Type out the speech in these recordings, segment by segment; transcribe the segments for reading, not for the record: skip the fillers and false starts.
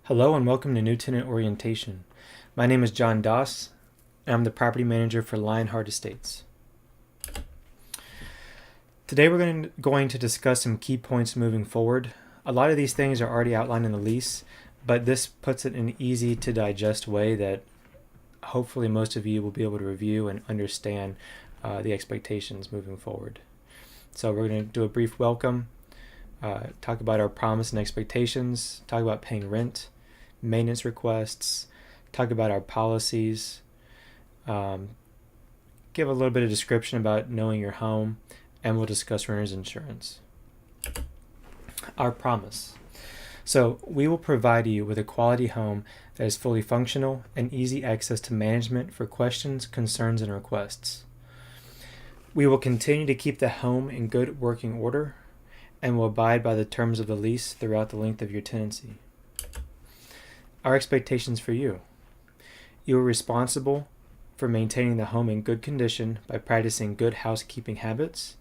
Hello and welcome to New Tenant Orientation. My name is John Doss, and I'm the property manager for Lionheart Estates. Today we're going to discuss some key points moving forward. A lot of these things are already outlined in the lease, but this puts it in an easy to digest way that hopefully most of you will be able to review and understand the expectations moving forward. So we're going to do a brief welcome, talk about our promise and expectations, talk about paying rent, maintenance requests, talk about our policies, give a little bit of description about knowing your home, and we'll discuss renter's insurance. Our promise. So we will provide you with a quality home that is fully functional and easy access to management for questions, concerns, and requests. We will continue to keep the home in good working order and will abide by the terms of the lease throughout the length of your tenancy. Our expectations for you. You are responsible for maintaining the home in good condition by practicing good housekeeping habits,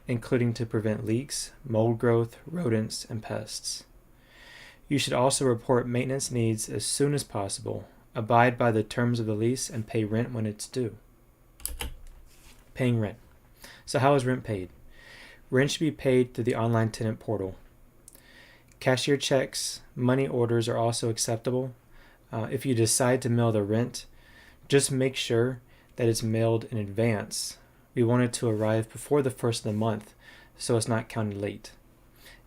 including to prevent leaks, mold growth, rodents, and pests. You should also report maintenance needs as soon as possible, abide by the terms of the lease, and pay rent when it's due. Paying rent. So how is rent paid? Rent should be paid through the online tenant portal. Cashier checks, money orders are also acceptable. If you decide to mail the rent, just make sure that it's mailed in advance. We want it to arrive before the first of the month, so it's not counted late.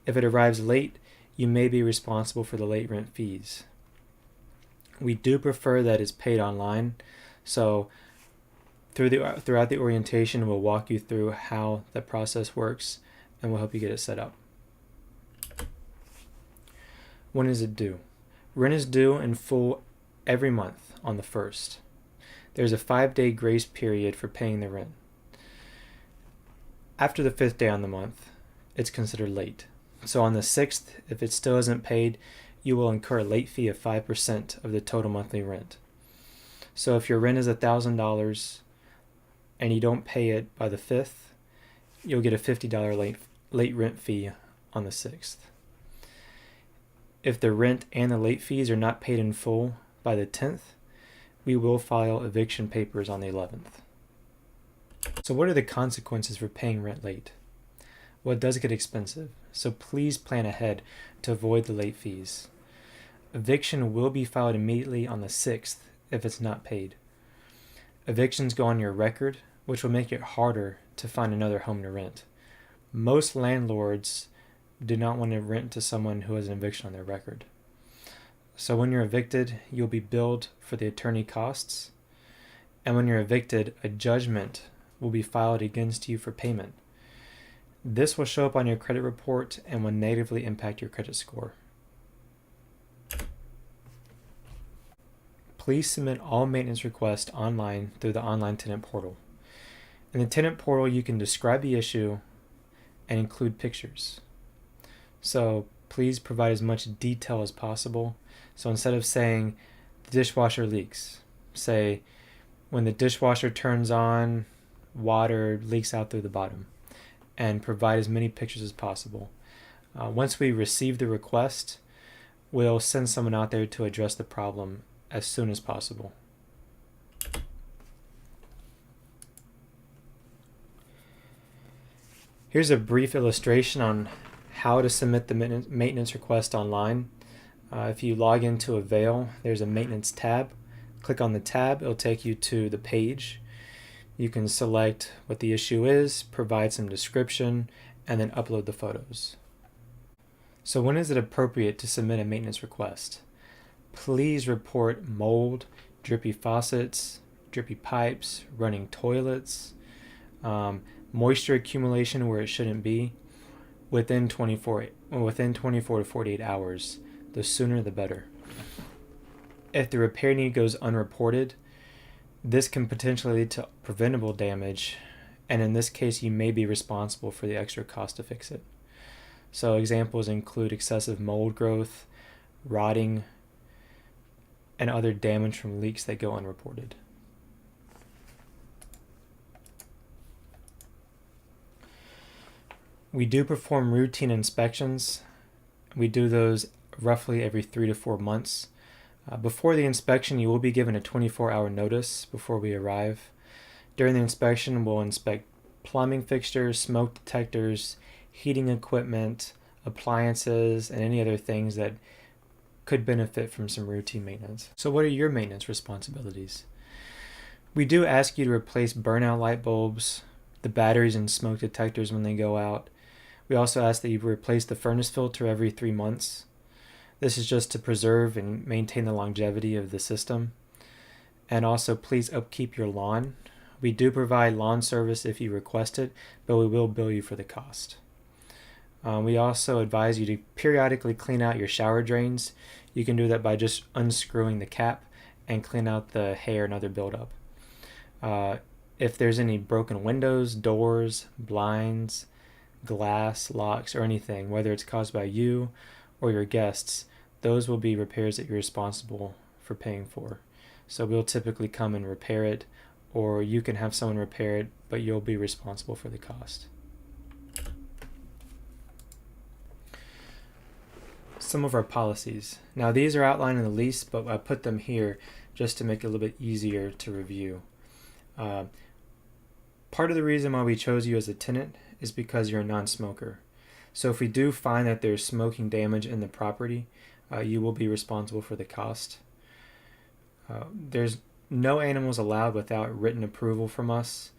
If it arrives late, you may be responsible for the late rent fees. We do prefer that it's paid online, so throughout the orientation, we'll walk you through how the process works, and we'll help you get it set up. When is it due? Rent is due in full every month on the 1st. There's a 5-day grace period for paying the rent. After the 5th day on the month, it's considered late. So on the 6th, if it still isn't paid, you will incur a late fee of 5% of the total monthly rent. So if your rent is $1,000 and you don't pay it by the 5th, you'll get a $50 late rent fee on the 6th. If the rent and the late fees are not paid in full by the 10th, we will file eviction papers on the 11th. So what are the consequences for paying rent late? Well, it does get expensive, so please plan ahead to avoid the late fees. Eviction will be filed immediately on the 6th if it's not paid. Evictions go on your record, which will make it harder to find another home to rent. Most landlords do not want to rent to someone who has an eviction on their record. So when you're evicted, you'll be billed for the attorney costs. And when you're evicted, a judgment will be filed against you for payment. This will show up on your credit report and will negatively impact your credit score. Please submit all maintenance requests online through the online tenant portal. In the tenant portal, you can describe the issue and include pictures. So please provide as much detail as possible. So instead of saying the dishwasher leaks, say when the dishwasher turns on, water leaks out through the bottom, and provide as many pictures as possible. Once we receive the request, we'll send someone out there to address the problem as soon as possible. Here's a brief illustration on how to submit the maintenance request online. If you log into Avail, there's a maintenance tab. Click on the tab, it'll take you to the page. You can select what the issue is, provide some description, and then upload the photos. So when is it appropriate to submit a maintenance request? Please report mold, drippy faucets, drippy pipes, running toilets, moisture accumulation where it shouldn't be, within 24 to 48 hours. The sooner the better. If the repair need goes unreported, this can potentially lead to preventable damage, and in this case you may be responsible for the extra cost to fix it. So examples include excessive mold growth, rotting, and other damage from leaks that go unreported. We do perform routine inspections. We do those roughly every 3 to 4 months. Before the inspection, you will be given a 24-hour notice before we arrive. During the inspection, we'll inspect plumbing fixtures, smoke detectors, heating equipment, appliances, and any other things that could benefit from some routine maintenance. So what are your maintenance responsibilities? We do ask you to replace burnout light bulbs, the batteries and smoke detectors when they go out. We also ask that you replace the furnace filter every 3 months. This is just to preserve and maintain the longevity of the system. And also, please upkeep your lawn. We do provide lawn service if you request it, but we will bill you for the cost. We also advise you to periodically clean out your shower drains. You can do that by just unscrewing the cap and clean out the hair and other buildup. If there's any broken windows, doors, blinds, glass, locks, or anything, whether it's caused by you or your guests, those will be repairs that you're responsible for paying for. So we'll typically come and repair it, or you can have someone repair it, but you'll be responsible for the cost. Some of our policies. Now these are outlined in the lease, but I put them here just to make it a little bit easier to review. Part of the reason why we chose you as a tenant is because you're a non-smoker. So if we do find that there's smoking damage in the property, you will be responsible for the cost. There's no animals allowed without written approval from us,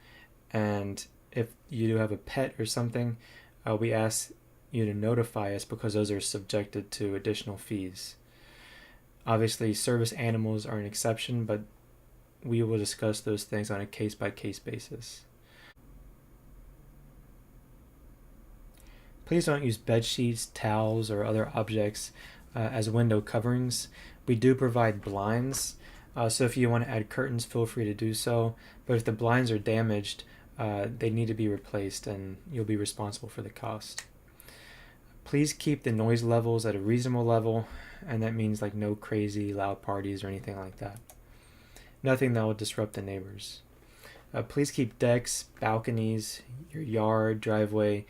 and if you do have a pet or something, we ask you to notify us because those are subjected to additional fees. Obviously, service animals are an exception, but we will discuss those things on a case-by-case basis. Please don't use bed sheets, towels, or other objects as window coverings. We do provide blinds, so if you want to add curtains, feel free to do so. But if the blinds are damaged, they need to be replaced, and you'll be responsible for the cost. Please keep the noise levels at a reasonable level, and that means like no crazy loud parties or anything like that. Nothing that will disrupt the neighbors. Please keep decks, balconies, your yard, driveway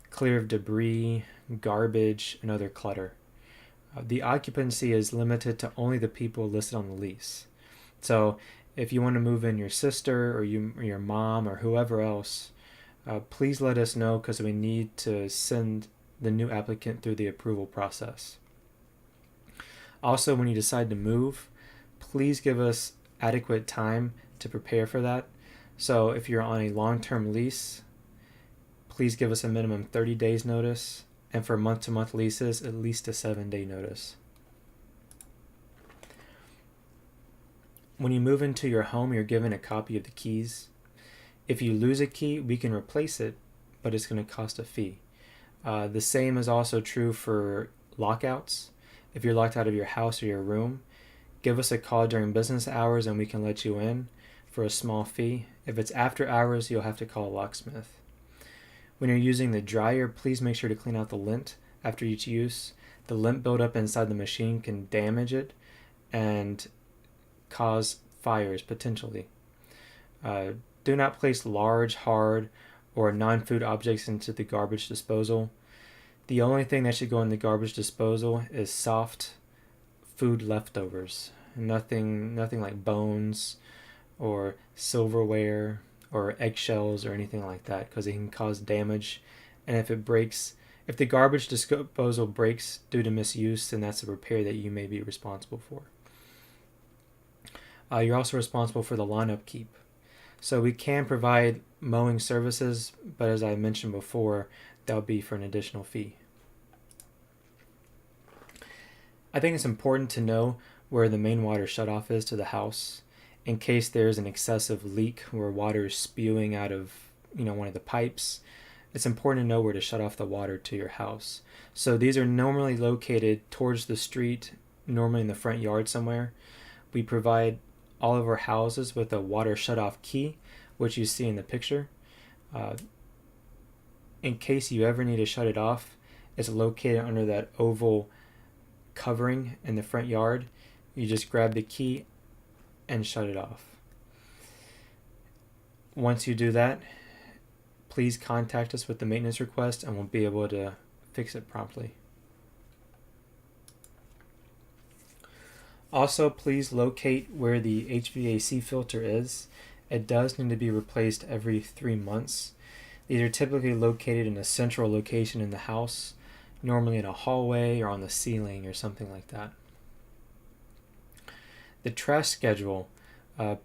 clear of debris, garbage, and other clutter. The occupancy is limited to only the people listed on the lease. So if you want to move in your sister or your mom or whoever else, please let us know because we need to send the new applicant through the approval process. Also, when you decide to move, please give us adequate time to prepare for that. So if you're on a long-term lease, please give us a minimum 30 days notice, and for month-to-month leases, at least a 7-day notice. When you move into your home, you're given a copy of the keys. If you lose a key, we can replace it, but it's going to cost a fee. The same is also true for lockouts. If you're locked out of your house or your room, give us a call during business hours and we can let you in for a small fee. If it's after hours, you'll have to call a locksmith. When you're using the dryer, please make sure to clean out the lint after each use. The lint buildup inside the machine can damage it and cause fires potentially. Do not place large, hard, or non-food objects into the garbage disposal. The only thing that should go in the garbage disposal is soft food leftovers. Nothing like bones or silverware or eggshells or anything like that, because it can cause damage. And if the garbage disposal breaks due to misuse, then that's a repair that you may be responsible for. You're also responsible for the lawn upkeep. So we can provide mowing services, but as I mentioned before, that would be for an additional fee. I think it's important to know where the main water shutoff is to the house in case there's an excessive leak where water is spewing out of one of the pipes. It's important to know where to shut off the water to your house. So these are normally located towards the street, normally in the front yard somewhere. We provide all of our houses with a water shutoff key, which you see in the picture. In case you ever need to shut it off, it's located under that oval covering in the front yard. You just grab the key and shut it off. Once you do that, please contact us with the maintenance request and we'll be able to fix it promptly. Also, please locate where the HVAC filter is. It does need to be replaced every 3 months. These are typically located in a central location in the house, normally in a hallway or on the ceiling or something like that. The trash schedule.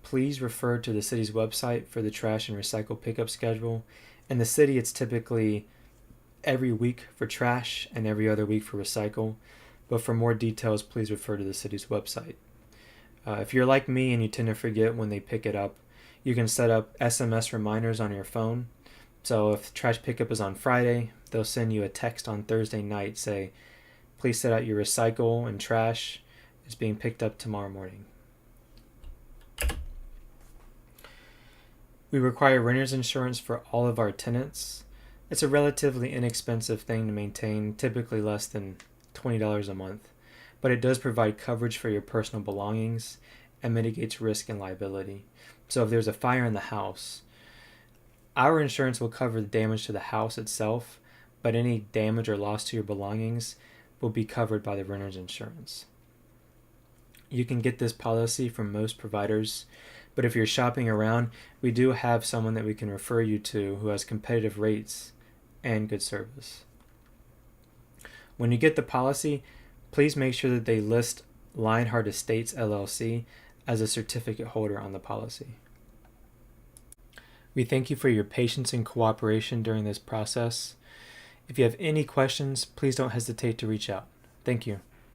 Please refer to the city's website for the trash and recycle pickup schedule. In the city, it's typically every week for trash and every other week for recycle. But for more details, please refer to the city's website. If you're like me and you tend to forget when they pick it up, you can set up SMS reminders on your phone. So if trash pickup is on Friday, they'll send you a text on Thursday night, say, please set out your recycle and trash. It's being picked up tomorrow morning. We require renter's insurance for all of our tenants. It's a relatively inexpensive thing to maintain, typically less than $20 a month, but it does provide coverage for your personal belongings and mitigates risk and liability. So if there's a fire in the house, our insurance will cover the damage to the house itself, but any damage or loss to your belongings will be covered by the renter's insurance. You can get this policy from most providers, but if you're shopping around, we do have someone that we can refer you to who has competitive rates and good service. When you get the policy, please make sure that they list Lionheart Estates LLC as a certificate holder on the policy. We thank you for your patience and cooperation during this process. If you have any questions, please don't hesitate to reach out. Thank you.